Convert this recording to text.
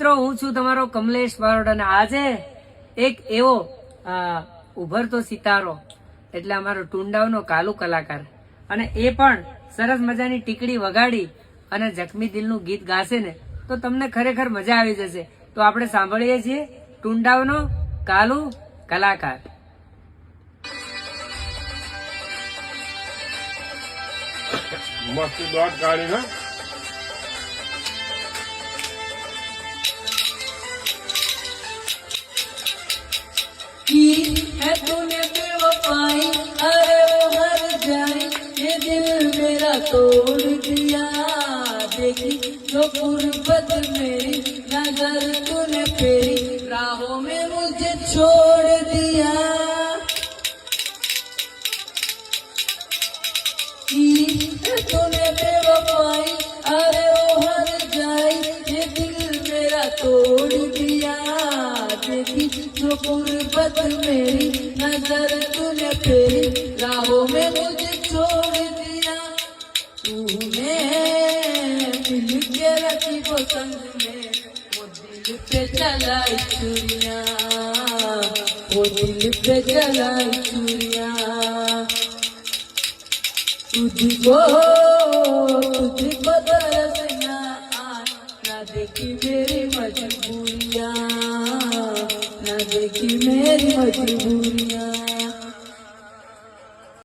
મિત્રો, હું છું તમારો કમલેશ બારોટ અને આજે એક એવો ઉભરતો સિતારો એટલે અમારો ટુંડાવનો કાલુ કલાકાર અને એ પણ સરસ મજાની ટીકડી વગાડી અને જખમી દિલનું ગીત ગાશે ને તો તમને ખરેખર મજા આવી જશે. તો આપણે સાંભળીએ છીએ ટુંડાવનો કાલુ કલાકાર. મસ્ત દોડ કાઢી હા. है तूने बेवफाई, अरे वो हर जाए, ये दिल मेरा तोड़ दिया. देखी जो गुर्बत मेरी नजर तूने फेरी, राहों में मुझे छोड़ दिया. है तूने बेवफाई, अरे वो हर जाए, ये दिल मेरा तोड़ दिया. देखी जो गुर्बत मेरी नजर तूने फेरी, राहों में मुझे छोड़ दिया. तूने दिल के रखी पसंद में वो दिल पे चलाई चुरिया, वो दिल पे चलाई चुरिया. तुझको तुझको तरस ना देखी मेरी